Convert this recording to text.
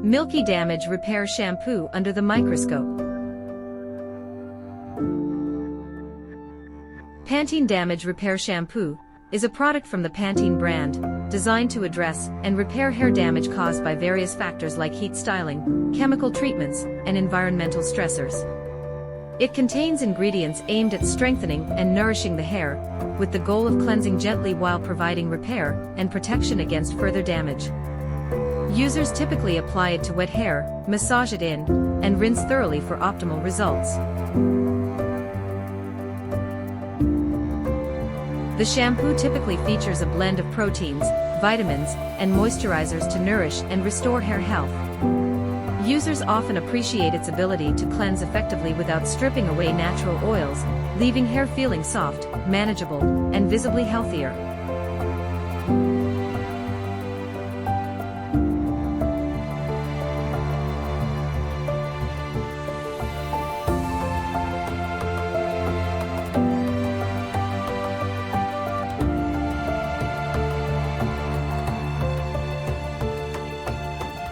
Milky Damage Repair Shampoo under the microscope. Pantene Damage Repair Shampoo is a product from the Pantene brand, designed to address and repair hair damage caused by various factors like heat styling, chemical treatments, and environmental stressors. It contains ingredients aimed at strengthening and nourishing the hair, with the goal of cleansing gently while providing repair and protection against further damage. Users typically apply it to wet hair, massage it in, and rinse thoroughly for optimal results. The shampoo typically features a blend of proteins, vitamins, and moisturizers to nourish and restore hair health. Users often appreciate its ability to cleanse effectively without stripping away natural oils, leaving hair feeling soft, manageable, and visibly healthier.